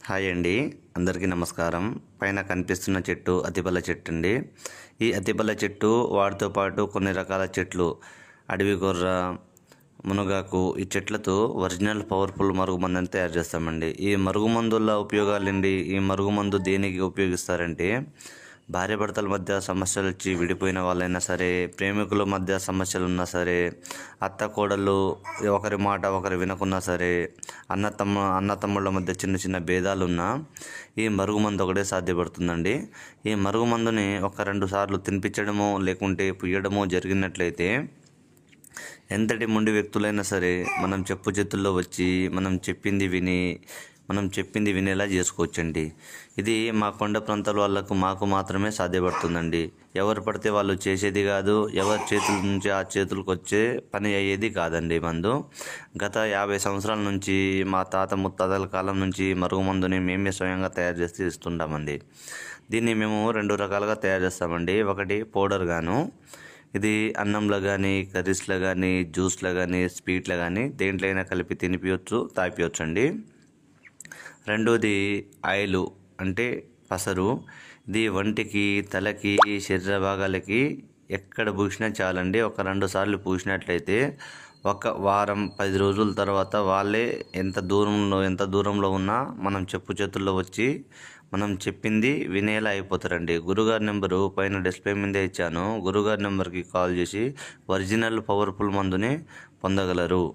Hi అండి, అందరికీ నమస్కారం. పైన కనిపిస్తున్న చెట్టు అతిబల చెట్టు అండి. ఈ అతిబల చెట్టు వాటితో పాటు కొన్ని రకాల చెట్లు, అడవి గొర్ర, మునగాకు, ఈ చెట్లతో ఒరిజినల్ పవర్ఫుల్ మరుగుమందుని తయారు చేస్తామండి. ఈ మరుగుమందుల ఉపయోగాలండి, ఈ మరుగుమందు దేనికి ఉపయోగిస్తారంటే, భార్యాభర్తల మధ్య సమస్యలు వచ్చి విడిపోయిన వాళ్ళైనా సరే, ప్రేమికుల మధ్య సమస్యలు ఉన్నా సరే, అత్త కోడళ్ళు ఒకరి మాట ఒకరు వినకున్నా సరే, అన్నతమ్ముళ్ళ మధ్య చిన్న చిన్న భేదాలు ఉన్నా ఈ మరుగుమందు ఒకటే సాధ్యపడుతుందండి. ఈ మరుగుమందుని ఒక 2 సార్లు తినిపించడమో లేకుంటే పుయ్యడమో జరిగినట్లయితే ఎంతటి మొండి వ్యక్తులైనా సరే మనం చెప్పు చేతుల్లో వచ్చి మనం చెప్పింది వినేలా చేసుకోవచ్చండి. ఇది మా కొండ ప్రాంతాల వాళ్ళకు మాకు మాత్రమే సాధ్యపడుతుందండి. ఎవరు పడితే వాళ్ళు చేసేది కాదు, ఎవరి చేతుల నుంచి ఆ చేతులకు వచ్చే పని అయ్యేది కాదండి మందు. గత 50 సంవత్సరాల నుంచి మా తాత ముత్తాతల కాలం నుంచి మరుగుమందుని మేమే స్వయంగా తయారు చేసి ఇస్తుంటామండి. దీన్ని మేము 2 రకాలుగా తయారు చేస్తామండి. ఒకటి పౌడర్ గాను, ఇది అన్నంలో కానీ, కర్రీస్లో కానీ, జ్యూస్లో కానీ, స్వీట్లో కానీ దేంట్లో అయినా కలిపి తినిపించవచ్చు, తాపించవచ్చు అండి. రెండోది ఆయిల్ అంటే పసరు. ఇది వంటికి, తలకి, శరీర భాగాలకి ఎక్కడ పూసినా చాలండి. ఒక 2 సార్లు పూసినట్లయితే ఒక వారం 10 రోజుల తర్వాత వాళ్ళే ఎంత దూరంలో ఉన్నా మనం చెప్పు చేతుల్లో వచ్చి మనం చెప్పింది వినేలా అయిపోతారండి. గురుగారి నెంబరు పైన డిస్ప్లే మీదే ఇచ్చాను. గురుగారి నెంబర్కి కాల్ చేసి ఒరిజినల్ పవర్ఫుల్ మందుని పొందగలరు.